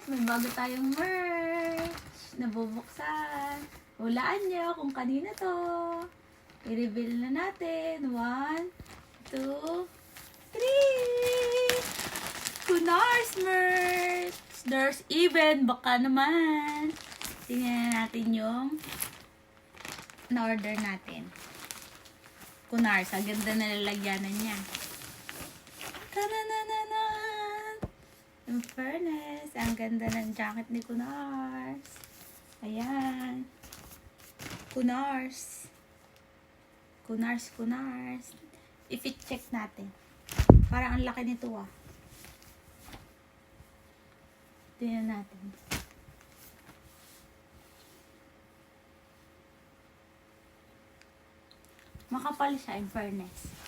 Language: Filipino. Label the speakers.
Speaker 1: may bago tayong merch na bubuksan. Hulaan niyo kung kanina to. I-reveal na natin. 1, 2, 3! Kunars merch! There's even, baka naman. Tingnan natin yung na-order natin. Kunars, ang ganda na lalagyanan niya. Ta-da-da-da-da! In fairness, ang ganda ng jacket ni Kunars. Ayan. Kunars. Kunars, Kunars. I-fit check natin. Parang ang laki nito ah. Tingnan natin. Makapal siya in fairness.